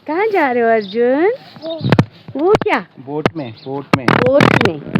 कहाँ जा रहे हो अर्जुन? वो क्या? बोट में। बोट में।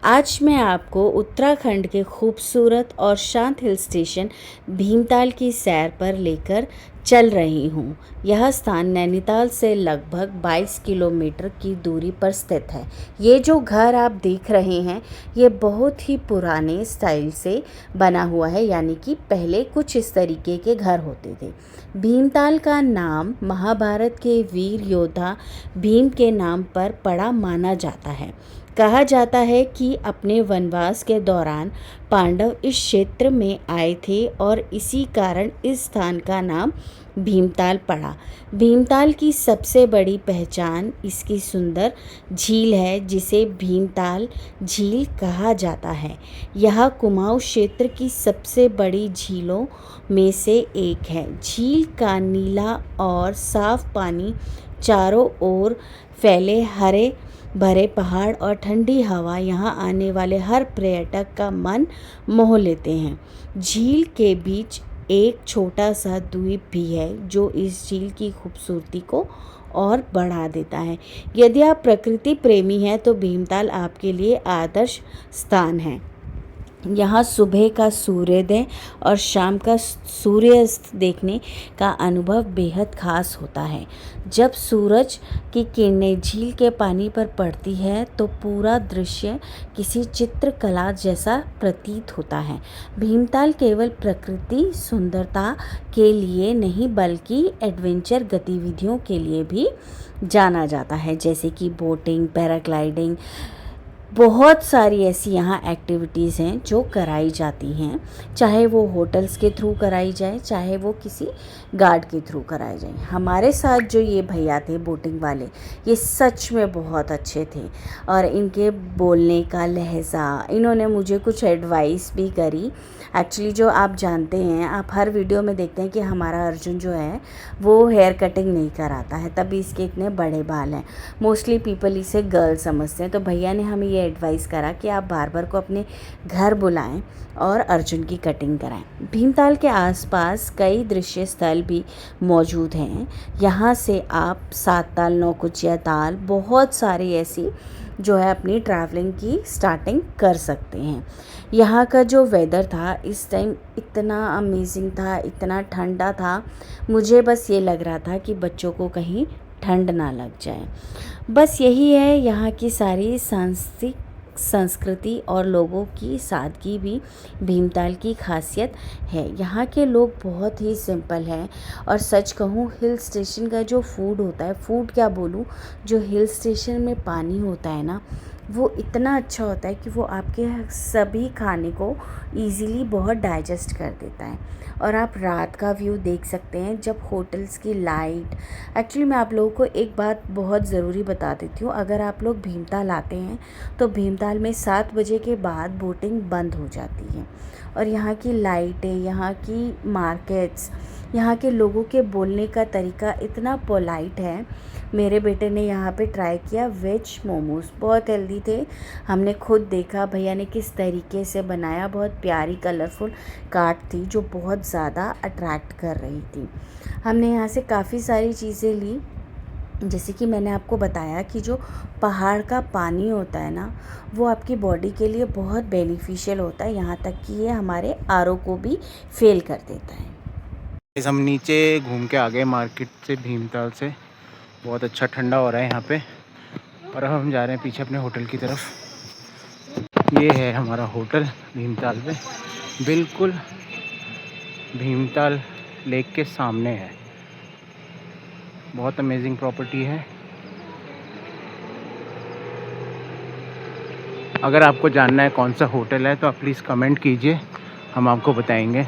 आज मैं आपको उत्तराखंड के खूबसूरत और शांत हिल स्टेशन भीमताल की सैर पर लेकर चल रही हूँ। यह स्थान नैनीताल से लगभग 22 किलोमीटर की दूरी पर स्थित है। ये जो घर आप देख रहे हैं, ये बहुत ही पुराने स्टाइल से बना हुआ है, यानी कि पहले कुछ इस तरीके के घर होते थे। भीमताल का नाम महाभारत के वीर योद्धा भीम के नाम पर पड़ा माना जाता है। कहा जाता है कि अपने वनवास के दौरान पांडव इस क्षेत्र में आए थे और इसी कारण इस स्थान का नाम भीमताल पड़ा। भीमताल की सबसे बड़ी पहचान इसकी सुंदर झील है, जिसे भीमताल झील कहा जाता है। यह कुमाऊं क्षेत्र की सबसे बड़ी झीलों में से एक है। झील का नीला और साफ पानी, चारों ओर फैले हरे भरे पहाड़ और ठंडी हवा यहाँ आने वाले हर पर्यटक का मन मोह लेते हैं। झील के बीच एक छोटा सा द्वीप भी है, जो इस झील की खूबसूरती को और बढ़ा देता है। यदि आप प्रकृति प्रेमी हैं तो भीमताल आपके लिए आदर्श स्थान है। यहाँ सुबह का सूर्योदय और शाम का सूर्यास्त देखने का अनुभव बेहद खास होता है। जब सूरज की किरणें झील के पानी पर पड़ती है तो पूरा दृश्य किसी चित्रकला जैसा प्रतीत होता है। भीमताल केवल प्रकृति सुंदरता के लिए नहीं, बल्कि एडवेंचर गतिविधियों के लिए भी जाना जाता है, जैसे कि बोटिंग, पैराग्लाइडिंग। बहुत सारी ऐसी यहाँ एक्टिविटीज़ हैं जो कराई जाती हैं, चाहे वो होटल्स के थ्रू कराई जाए, चाहे वो किसी गार्ड के थ्रू कराई जाए। हमारे साथ जो ये भैया थे बोटिंग वाले, ये सच में बहुत अच्छे थे और इनके बोलने का लहज़ा, इन्होंने मुझे कुछ एडवाइस भी करी। एक्चुअली जो आप जानते हैं, आप हर वीडियो में देखते हैं कि हमारा अर्जुन जो है वो हेयर कटिंग नहीं कराता है, तभी इसके इतने बड़े बाल हैं। मोस्टली पीपल इसे गर्ल समझते हैं, तो भैया ने हमें ये एडवाइस करा कि आप बार्बर को अपने घर बुलाएं और अर्जुन की कटिंग कराएं। भीमताल के आसपास कई दृश्य स्थल भी मौजूद हैं। यहाँ से आप सात ताल, नौकुचिया ताल, बहुत सारी ऐसी जो है अपनी ट्रैवलिंग की स्टार्टिंग कर सकते हैं। यहाँ का जो वेदर था इस टाइम इतना अमेजिंग था, इतना ठंडा था, मुझे बस ये लग रहा था कि बच्चों को कहीं ठंड ना लग जाए। बस यही है यहाँ की सारी सांस्कृतिक संस्कृति और लोगों की सादगी भी भीमताल की खासियत है। यहाँ के लोग बहुत ही सिंपल हैं और सच कहूँ, हिल स्टेशन का जो फूड होता है, फूड क्या बोलूँ, जो हिल स्टेशन में पानी होता है ना, वो इतना अच्छा होता है कि वो आपके सभी खाने को इजीली बहुत डाइजेस्ट कर देता है। और आप रात का व्यू देख सकते हैं जब होटल्स की लाइट। एक्चुअली मैं आप लोगों को एक बात बहुत ज़रूरी बता देती हूँ, अगर आप लोग भीमताल आते हैं तो भीमताल में 7 बजे के बाद बोटिंग बंद हो जाती है। और यहाँ की लाइटें, यहाँ की मार्केट्स, यहाँ के लोगों के बोलने का तरीका इतना पोलाइट है। मेरे बेटे ने यहाँ पे ट्राई किया वेज मोमोज़, बहुत हेल्दी थे। हमने खुद देखा भैया ने किस तरीके से बनाया, बहुत प्यारी कलरफुल कार्ट थी जो बहुत ज़्यादा अट्रैक्ट कर रही थी। हमने यहाँ से काफ़ी सारी चीज़ें ली, जैसे कि मैंने आपको बताया कि जो पहाड़ का पानी होता है ना, वो आपकी बॉडी के लिए बहुत बेनिफिशियल होता है, यहाँ तक कि ये हमारे आरओ को भी फेल कर देता है। हम नीचे घूम के आ गए मार्केट से, भीमताल से। बहुत अच्छा ठंडा हो रहा है यहाँ पे और अब हम जा रहे हैं पीछे अपने होटल की तरफ। ये है हमारा होटल भीमताल पे, बिल्कुल भीमताल लेक के सामने है। बहुत अमेजिंग प्रॉपर्टी है। अगर आपको जानना है कौन सा होटल है तो आप प्लीज़ कमेंट कीजिए, हम आपको बताएंगे।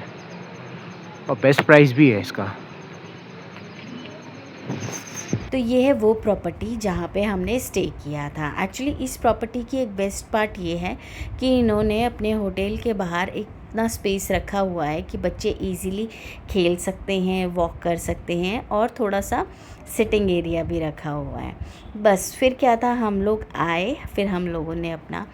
और बेस्ट प्राइस भी है इसका। तो ये है वो प्रॉपर्टी जहाँ पे हमने स्टे किया था। एक्चुअली इस प्रॉपर्टी की एक बेस्ट पार्ट ये है कि इन्होंने अपने होटल के बाहर एक इतना स्पेस रखा हुआ है कि बच्चे इजीली खेल सकते हैं, वॉक कर सकते हैं, और थोड़ा सा सिटिंग एरिया भी रखा हुआ है। बस फिर क्या था, हम लोग आए, फिर हम लोगों ने अपना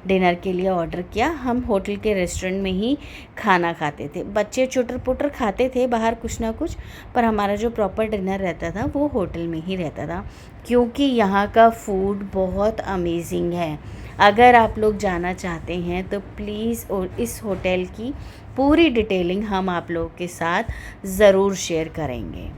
डिनर के लिए ऑर्डर किया। हम होटल के रेस्टोरेंट में ही खाना खाते थे। बच्चे चुटर पुटर खाते थे बाहर कुछ ना कुछ, पर हमारा जो प्रॉपर डिनर रहता था वो होटल में ही रहता था, क्योंकि यहाँ का फूड बहुत अमेजिंग है। अगर आप लोग जाना चाहते हैं तो प्लीज़, और इस होटल की पूरी डिटेलिंग हम आप लोगों के साथ ज़रूर शेयर करेंगे।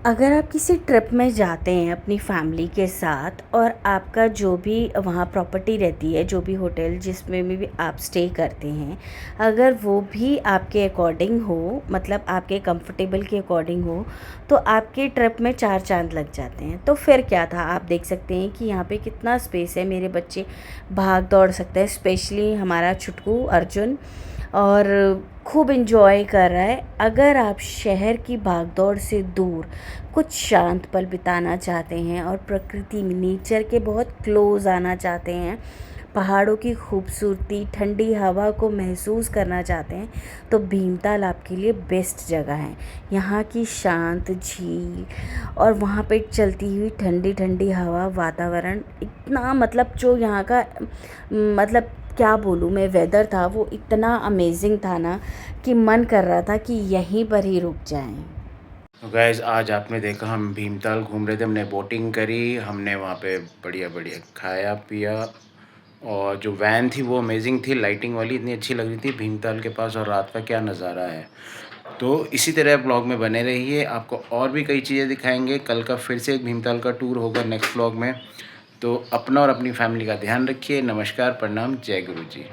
अगर आप किसी ट्रिप में जाते हैं अपनी फैमिली के साथ, और आपका जो भी वहाँ प्रॉपर्टी रहती है, जो भी होटल जिसमें भी आप स्टे करते हैं, अगर वो भी आपके अकॉर्डिंग हो, मतलब आपके कंफर्टेबल के अकॉर्डिंग हो, तो आपके ट्रिप में 4 चांद लग जाते हैं। तो फिर क्या था, आप देख सकते हैं कि यहाँ पे कितना स्पेस है। मेरे बच्चे भाग दौड़ सकते हैं, स्पेशली हमारा छुटकू अर्जुन, और खूब इन्जॉय कर रहा है। अगर आप शहर की भागदौड़ से दूर कुछ शांत पल बिताना चाहते हैं और प्रकृति में, नेचर के बहुत क्लोज आना चाहते हैं, पहाड़ों की खूबसूरती, ठंडी हवा को महसूस करना चाहते हैं, तो भीमताल आपके लिए बेस्ट जगह है। यहाँ की शांत झील और वहाँ पे चलती हुई ठंडी ठंडी हवा, वातावरण इतना, मतलब जो यहाँ का, मतलब क्या बोलूँ मैं, वेदर था वो इतना अमेजिंग था ना कि मन कर रहा था कि यहीं पर ही रुक जाएं। तो गाइस, आज आपने देखा हम भीमताल घूम रहे थे, हमने बोटिंग करी, हमने वहाँ पे बढ़िया बढ़िया खाया पिया, और जो वैन थी वो अमेजिंग थी, लाइटिंग वाली इतनी अच्छी लग रही थी भीमताल के पास, और रात का क्या नज़ारा है। तो इसी तरह ब्लॉग में बने रहिए, आपको और भी कई चीज़ें दिखाएंगे। कल का फिर से एक भीमताल का टूर होगा नेक्स्ट ब्लॉग में। तो अपना और अपनी फैमिली का ध्यान रखिए। नमस्कार, प्रणाम, जय गुरु जी।